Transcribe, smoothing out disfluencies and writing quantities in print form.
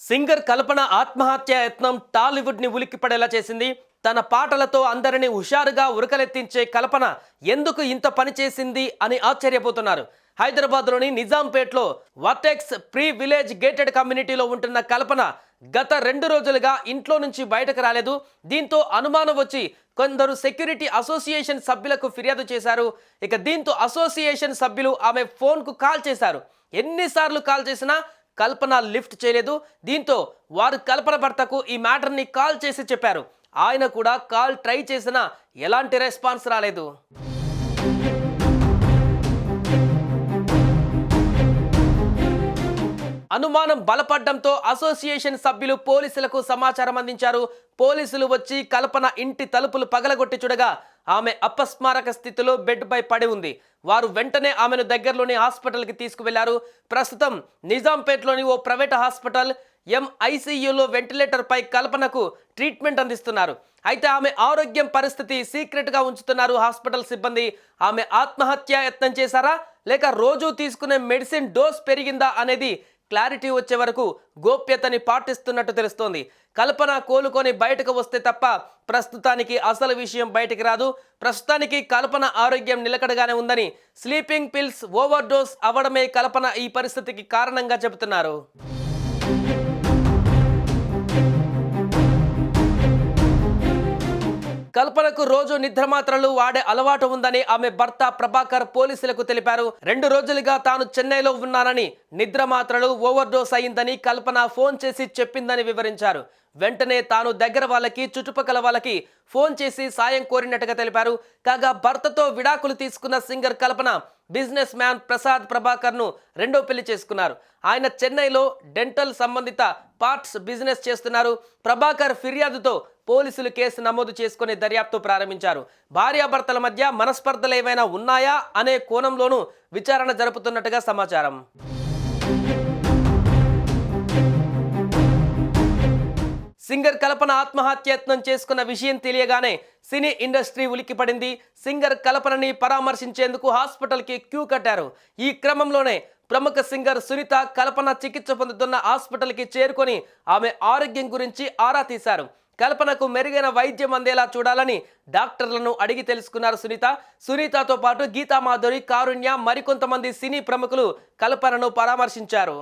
Singer కల్పన ఆత్మహత్య యత్నం టాలీవుడ్ ని ఉలిక్కిపడేలా చేసింది. తన పాటలతో అందరిని హుషారుగా ఉరకలెత్తించే కల్పన ఎందుకు ఇంత పని చేసింది అని ఆశ్చర్యపోతున్నారు. హైదరాబాద్లోని నిజాంపేట్లో వర్టెక్స్ ప్రీ విలేజ్ గేటెడ్ కమ్యూనిటీలో ఉంటున్న కల్పన గత 2 రోజులుగా ఇంట్లో నుంచి బయటకు రాలేదు. దీంతో అనుమానం వచ్చి కొందరు సెక్యూరిటీ అసోసియేషన్ సభ్యులకు ఫిర్యాదు చేశారు. దీంతో అసోసియేషన్ సభ్యులు ఆమె ఫోన్కు కాల్ చేశారు. ఎన్నిసార్లు కాల్ చేసినా కల్పన లిఫ్ట్ చేయలేదు. దీంతో వారు కల్పన భర్తకు ఈ మ్యాటర్ని కాల్ చేసి చెప్పారు. ఆయన కూడా కాల్ ట్రై చేసినా ఎలాంటి రెస్పాన్స్ రాలేదు. అనుమానం బలపడడంతో అసోసియేషన్ సభ్యులు పోలీసులకు సమాచారం అందించారు. పోలీసులు వచ్చి కల్పన ఇంటి తలుపులు పగలగొట్టి చూడగా ఆమె అపస్మారక స్థితిలో బెడ్పై పడి ఉంది. వారు వెంటనే ఆమెను దగ్గరలోని హాస్పిటల్కి తీసుకువెళ్లారు. ప్రస్తుతం నిజాంపేట్లోని ఓ ప్రైవేట్ హాస్పిటల్ ఎంఐసియులో వెంటిలేటర్పై కల్పనకు ట్రీట్మెంట్ అందిస్తున్నారు. అయితే ఆమె ఆరోగ్యం పరిస్థితి సీక్రెట్గా ఉంచుతున్నారు హాస్పిటల్ సిబ్బంది. ఆమె ఆత్మహత్య యత్నం చేశారా లేక రోజు తీసుకునే మెడిసిన్ డోస్ పెరిగిందా అనేది క్లారిటీ వచ్చే వరకు గోప్యతని పాటిస్తున్నట్టు తెలుస్తోంది. కల్పన కోలుకొని బయటకు వస్తే తప్ప ప్రస్తుతానికి అసలు విషయం బయటికి రాదు. ప్రస్తుతానికి కల్పన ఆరోగ్యం నిలకడగానే ఉందని, స్లీపింగ్ పిల్స్ ఓవర్ డోస్ అవ్వడమే కల్పన ఈ పరిస్థితికి కారణంగా చెబుతున్నారు. కల్పనకు రోజు నిద్ర మాత్రలు వాడే అలవాటు ఉందని ఆమె భర్త ప్రభాకర్ పోలీసులకు తెలిపారు. 2 రోజులుగా తాను చెన్నైలో ఉన్నానని, నిద్ర మాత్రలు ఓవర్ డోస్ అయిందని కల్పన ఫోన్ చేసి చెప్పిందని వివరించారు. వెంటనే తాను దగ్గర వాళ్ళకి, చుట్టుపక్కల వాళ్ళకి ఫోన్ చేసి సాయం కోరినట్టుగా తెలిపారు. కాగా భర్తతో విడాకులు తీసుకున్న సింగర్ కల్పన బిజినెస్ మ్యాన్ ప్రసాద్ ప్రభాకర్ను రెండో పెళ్లి చేసుకున్నారు. ఆయన చెన్నైలో డెంటల్ సంబంధిత పార్ట్స్ బిజినెస్ చేస్తున్నారు. ప్రభాకర్ ఫిర్యాదుతో పోలీసులు కేసు నమోదు చేసుకుని దర్యాప్తు ప్రారంభించారు. భార్యాభర్తల మధ్య మనస్పర్ధలు ఏమైనా ఉన్నాయా అనే కోణంలోనూ విచారణ జరుపుతున్నట్టుగా సమాచారం. సింగర్ కల్పన ఆత్మహత్యయత్నం చేసుకున్న విషయం తెలియగానే సినీ ఇండస్ట్రీ ఉలిక్కిపడింది. సింగర్ కల్పనని పరామర్శించేందుకు హాస్పిటల్కి క్యూ కట్టారు. ఈ క్రమంలోనే ప్రముఖ సింగర్ సునీత కల్పన చికిత్స పొందుతున్న హాస్పిటల్కి చేరుకొని ఆమె ఆరోగ్యం గురించి ఆరా తీశారు. కల్పనకు మెరుగైన వైద్యం అందేలా చూడాలని డాక్టర్లను అడిగి తెలుసుకున్నారు సునీత. సునీతతో పాటు గీతామాధురి, కారుణ్య, మరికొంతమంది సినీ ప్రముఖులు కల్పనను పరామర్శించారు.